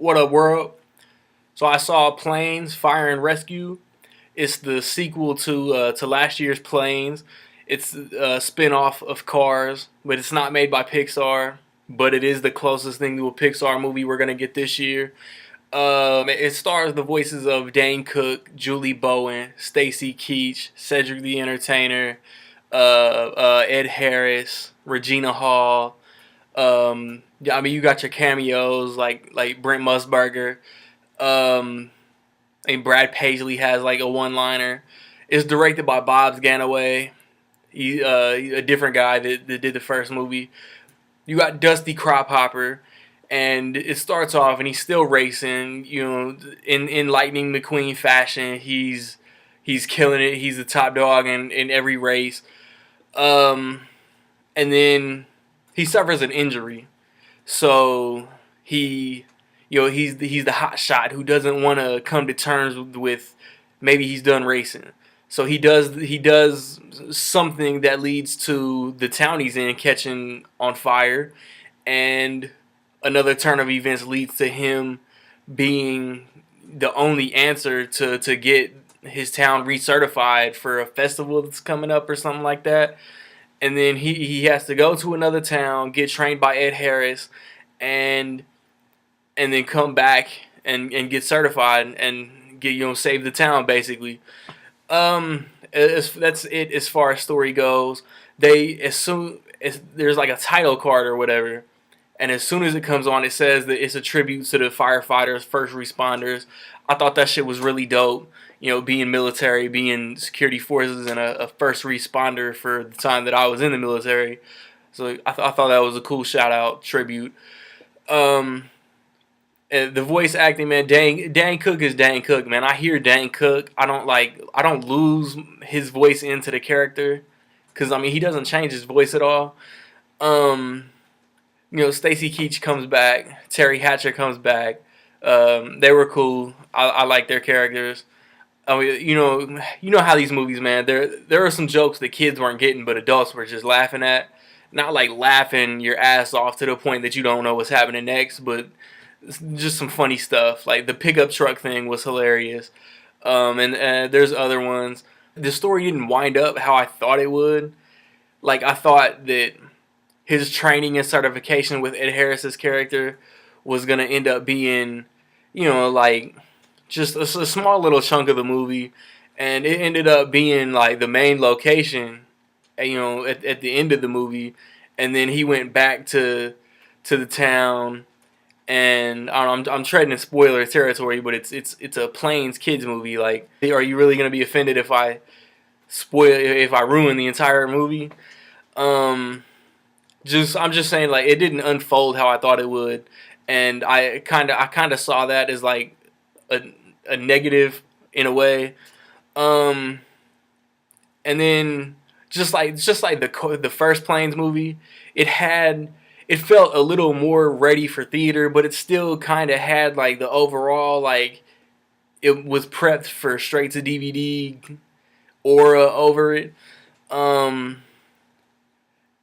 What up, world? So I saw Planes, Fire and Rescue. It's the sequel to last year's Planes. It's a spin-off of Cars, but it's not made by Pixar. But it is the closest thing to a Pixar movie we're gonna get this year. It stars the voices of Dane Cook, Julie Bowen, Stacy Keach, Cedric the Entertainer, Ed Harris, Regina Hall. Yeah, I mean, you got your cameos like Brent Musburger. Um, and Brad Paisley has like a one-liner. It's directed by Bob's Ganaway. He a different guy that did the first movie. You got Dusty Crophopper, and it starts off and he's still racing. You know, in Lightning McQueen fashion, he's killing it. He's the top dog in every race. Um, and then he suffers an injury, so he's the hot shot who doesn't want to come to terms with maybe he's done racing. So he does something that leads to the town he's in catching on fire, and another turn of events leads to him being the only answer to get his town recertified for a festival that's coming up or something like that. And then he has to go to another town, get trained by Ed Harris, and then come back and get certified and get save the town basically. That's it as far as story goes. They as soon as there's like a title card or whatever, and as soon as it comes on, it says that it's a tribute to the firefighters, first responders. I thought that shit was really dope. You know, being military, being security forces, and a first responder for the time that I was in the military. So I thought that was a cool shout out tribute. Um, the voice acting, man, Dan Cook is Dan Cook, man. I hear Dan Cook. I don't lose his voice into the character, because I mean he doesn't change his voice at all. Um, Stacy Keach comes back, Terry Hatcher comes back. They were cool. I like their characters. I mean, you know how these movies, man. There are some jokes that kids weren't getting, but adults were just laughing at. Not like laughing your ass off to the point that you don't know what's happening next, but just some funny stuff. Like the pickup truck thing was hilarious. And there's other ones. The story didn't wind up how I thought it would. Like I thought that his training and certification with Ed Harris's character was gonna end up being, like just a small little chunk of the movie, and it ended up being like the main location, at the end of the movie, and then he went back to the town, and I don't know, I'm treading in spoiler territory, but it's a Plains kids movie. Like, are you really gonna be offended if I ruin the entire movie? I'm just saying, like, it didn't unfold how I thought it would, and I kind of saw that as like a negative in a way. Um, and then just like the first Planes movie, it felt a little more ready for theater, but it still kind of had like the overall, like, it was prepped for straight to DVD aura over it. Um,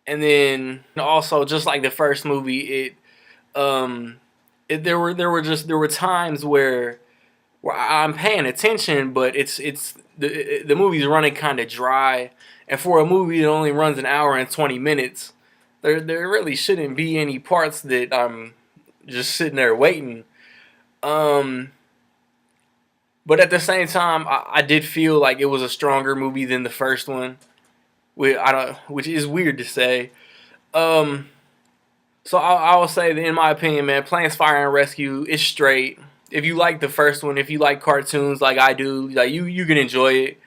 and then also, just like the first movie, um there were times where I'm paying attention, but the movie's running kind of dry, and for a movie that only runs an hour and 20 minutes, there really shouldn't be any parts that I'm just sitting there waiting. Um, but at the same time, I did feel like it was a stronger movie than the first one, which is weird to say. Um, so I will say that, in my opinion, man, Planes, Fire and Rescue is straight. If you like the first one, if you like cartoons like I do, like you can enjoy it.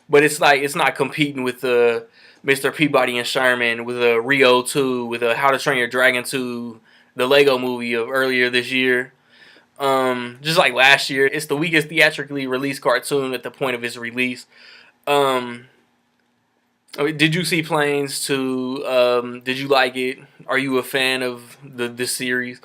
But it's like it's not competing with Mr. Peabody and Sherman, with a Rio 2, with a How to Train Your Dragon 2, the Lego movie of earlier this year. Just like last year, it's the weakest theatrically released cartoon at the point of its release. Um, did you see Planes 2? Did you like it? Are you a fan of this series?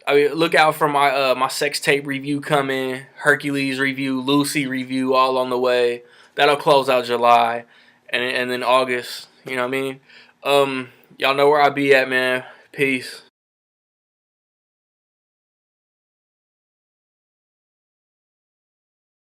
I mean, look out for my sex tape review coming, Hercules review, Lucy review, all on the way. That'll close out July, and then August. You know what I mean? Y'all know where I be at, man. Peace.